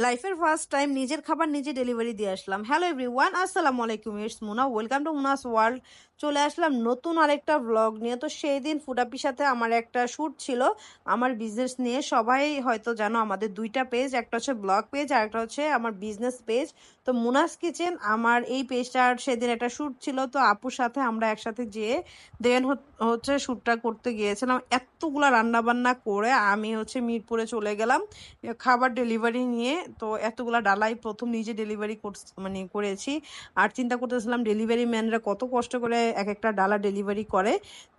লাইফের first time নিজের খাবার নিজে ডেলিভারি দিয়ে আসলাম। হ্যালো এভরিওয়ান, আসসালামু আলাইকুম, it's Muna, welcome to Muna's world. চলে আসলাম নতুন আরেকটা ব্লগ নিয়ে। তো সেই দিন ফুডাপির সাথে আমার একটা শ্যুট ছিল আমার বিজনেস নিয়ে। সবাই হয়তো জানো আমাদের দুইটা পেজ, একটা হচ্ছে ব্লগ পেজ আর একটা হচ্ছে আমার বিজনেস পেজ। তো মুনাস কিচেন আমার এই পেজটার সেদিন একটা শ্যুট ছিল, তো আপুর সাথে আমরা একসাথে যেয়ে দেন হচ্ছে শ্যুটটা করতে গিয়েছিলাম। এতগুলা রান্না বান্না করে আমি হচ্ছে মিরপুরে চলে গেলাম খাবার ডেলিভারি নিয়ে। তো এতগুলা ডালাই প্রথম নিজে ডেলিভারি করেছি। আর চিন্তা করতেছিলাম ডেলিভারি ম্যানরা কত কষ্ট করে এক একটা ডালা ডেলিভারি করে।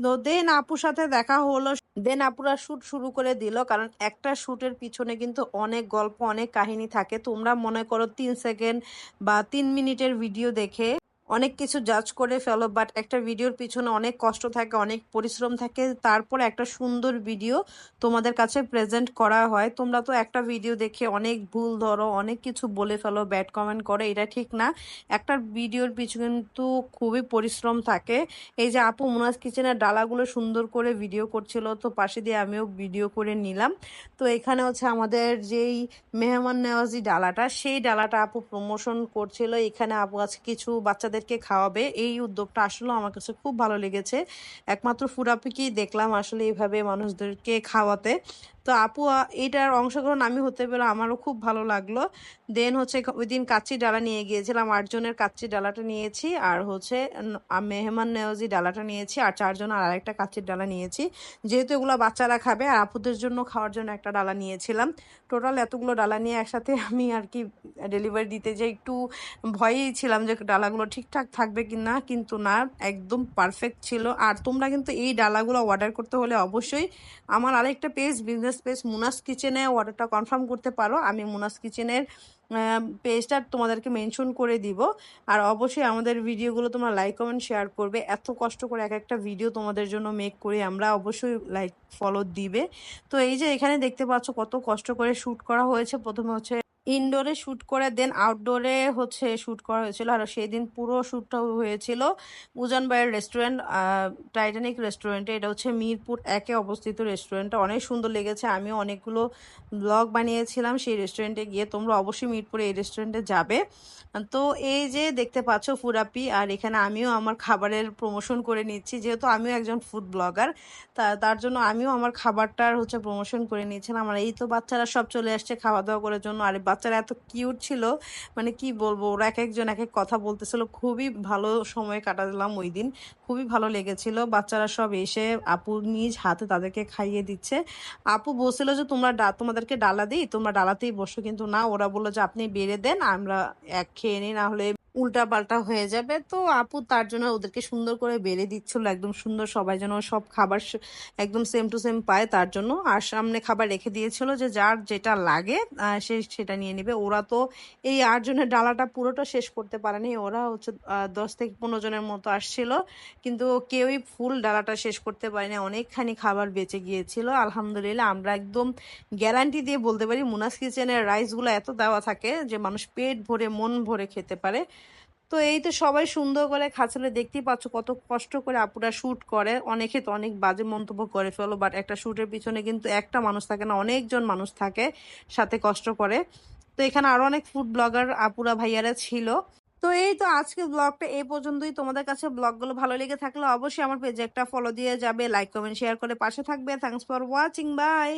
তো দেন আপুর সাথে দেখা হলো, দেন আপুরা শ্যুট শুরু করে দিল। কারণ একটা শ্যুটের পিছনে কিন্তু অনেক গল্প, অনেক কাহিনী থাকে। তোমরা মনে করো 3 সেকেন্ড বা 3 মিনিটের ভিডিও দেখে অনেক কিছু জাজ করে ফেলো, বাট একটা ভিডিওর পিছনে অনেক কষ্ট থাকে, অনেক পরিশ্রম থাকে, তারপরে একটা সুন্দর ভিডিও তোমাদের কাছে প্রেজেন্ট করা হয়। তোমরা তো একটা ভিডিও দেখে অনেক ভুল ধরো, অনেক কিছু বলে ফেলো, ব্যাড কমেন্ট করে, এটা ঠিক না। একটা ভিডিওর পিছনে কিন্তু খুবই পরিশ্রম থাকে। এই যে আপু মুনাস কিচেনের ডালাগুলো সুন্দর করে ভিডিও করছিল, তো পাশে দিয়ে আমিও ভিডিও করে নিলাম। তো এখানে হচ্ছে আমাদের যেই মেহমান নেওয়াজি ডালাটা, সেই ডালাটা আপু প্রমোশন করছিল। এখানে আপু আজকে কিছু বাচ্চাদেরকে খাওয়াবে। এই উদ্যোগটা আসলে আমার কাছে খুব ভালো লেগেছে। একমাত্র ফুড আপুকেই দেখলাম আসলে এইভাবে মানুষদেরকে খাওয়াতে। তো আপু এইটার অংশগ্রহণ আমি হতে পেরে আমারও খুব ভালো লাগলো। দেন হচ্ছে ওই দিন কাচ্চি ডালা নিয়ে গিয়েছিলাম, 8 জনের কাচ্চি ডালাটা নিয়েছি, আর হচ্ছে মেহমান নেওয়াজি ডালাটা নিয়েছি, আর 4 জন আর আরেকটা কাচ্চির ডালা নিয়েছি। যেহেতু এগুলো বাচ্চারা খাবে আর আপুদের জন্য খাওয়ার জন্য একটা ডালা নিয়েছিলাম। টোটাল এতগুলো ডালা নিয়ে একসাথে আমি আর কি ডেলিভারি দিতে যে একটু ভয়েই ছিলাম যে ডালাগুলো ঠিকঠাক থাকবে কি না, কিন্তু না, একদম পারফেক্ট ছিল। আর তোমরা কিন্তু এই ডালাগুলো অর্ডার করতে হলে অবশ্যই আমার আরেকটা পেজ, বিজনেস পেজ মুনাস কিচেনে অর্ডারটা কনফার্ম করতে পারো। আমি মুনাস কিচেনের পেজটা তোমাদেরকে মেনশন করে দিব। আর অবশ্যই আমাদের ভিডিওগুলো তোমরা লাইক কমেন্ট শেয়ার করবে। এত কষ্ট করে এক একটা ভিডিও তোমাদের জন্য মেক করি আমরা, অবশ্যই লাইক ফলো দিবে। তো এই যে এখানে দেখতে পাচ্ছ কত কষ্ট করে শ্যুট করা হয়েছে। প্রথমে হচ্ছে ইনডোরে শ্যুট করে দেন আউটডোরে হচ্ছে শ্যুট করা হয়েছিল। আর সেই দিন পুরো শ্যুটটা হয়েছিল উজান ভাইয়ের রেস্টুরেন্ট, টাইটানিক রেস্টুরেন্টে। এটা হচ্ছে মিরপুর 1-এ অবস্থিত রেস্টুরেন্টটা। অনেক সুন্দর লেগেছে, আমিও অনেকগুলো ব্লগ বানিয়েছিলাম সেই রেস্টুরেন্টে গিয়ে। তোমরা অবশ্যই মিরপুরে এই রেস্টুরেন্টে যাবে। তো এই যে দেখতে পাচ্ছ ফুডাপি, আর এখানে আমিও আমার খাবারের প্রমোশন করে নিচ্ছি, যেহেতু আমিও একজন ফুড ব্লগার। তার জন্য আমিও আমার খাবারটার হচ্ছে প্রমোশন করে নিয়েছিলাম। আর এই তো বাচ্চারা সব চলে আসছে খাওয়া দাওয়া করার জন্য। আর বাচ্চারা এত কিউট ছিল, মানে কি বলবো, ওরা এক একজন এক এক কথা বলতেছিল। খুবই ভালো সময় কাটালাম ওই দিন, খুবই ভালো লেগেছিল। বাচ্চারা সব এসে আপু নিজ হাতে তাদেরকে খাইয়ে দিচ্ছে। আপু বলছিল যে তোমাদেরকে ডালা দিই, তোমরা ডালাতেই বসো, কিন্তু না, ওরা বললো যে আপনি বেড়ে দেন, আমরা এক খেয়ে নিই, না হলে উল্টা পাল্টা হয়ে যাবে। তো আপু তার জন্য ওদেরকে সুন্দর করে বেড়ে দিচ্ছিল, একদম সুন্দর, সবাই যেন সব খাবার একদম সেম টু সেম পায় তার জন্য। আর সামনে খাবার রেখে দিয়েছিল যে যার যেটা লাগে সে সেটা নিয়ে নেবে। ওরা তো এই 8 জনের ডালাটা পুরোটা শেষ করতে পারেনি। ওরা হচ্ছে 10 থেকে 15 জনের মতো আসছিল, কিন্তু কেউই ফুল ডালাটা শেষ করতে পারেনি। অনেকখানি খাবার বেঁচে গিয়েছিল। আলহামদুলিল্লাহ, আমরা একদম গ্যারান্টি দিয়ে বলতে পারি মুনাস কিচেনের রাইসগুলো এত দেওয়া থাকে যে মানুষ পেট ভরে মন ভরে খেতে পারে। তো এই তো সবাই সুন্দর করে খাচ্ছিল, দেখতেই পাচ্ছ কত কষ্ট করে আপুরা শ্যুট করে। অনেকে তো অনেক বাজে মন্তব্য করে ফেলো, বাট একটা শ্যুটের পিছনে কিন্তু একটা মানুষ থাকে না, অনেকজন মানুষ থাকে সাথে কষ্ট করে। তো এখানে আরো অনেক ফুড ব্লগার আপুরা ভাইয়ারা ছিল। তো এই তো আজকে ব্লগটা এই পর্যন্তই। তোমাদের কাছে ব্লগগুলো ভালো লেগে থাকলে অবশ্যই আমার পেজে একটা ফলো দিয়ে যাবে, লাইক কমেন্ট শেয়ার করে পাশে থাকবে। Thanks for watching, by.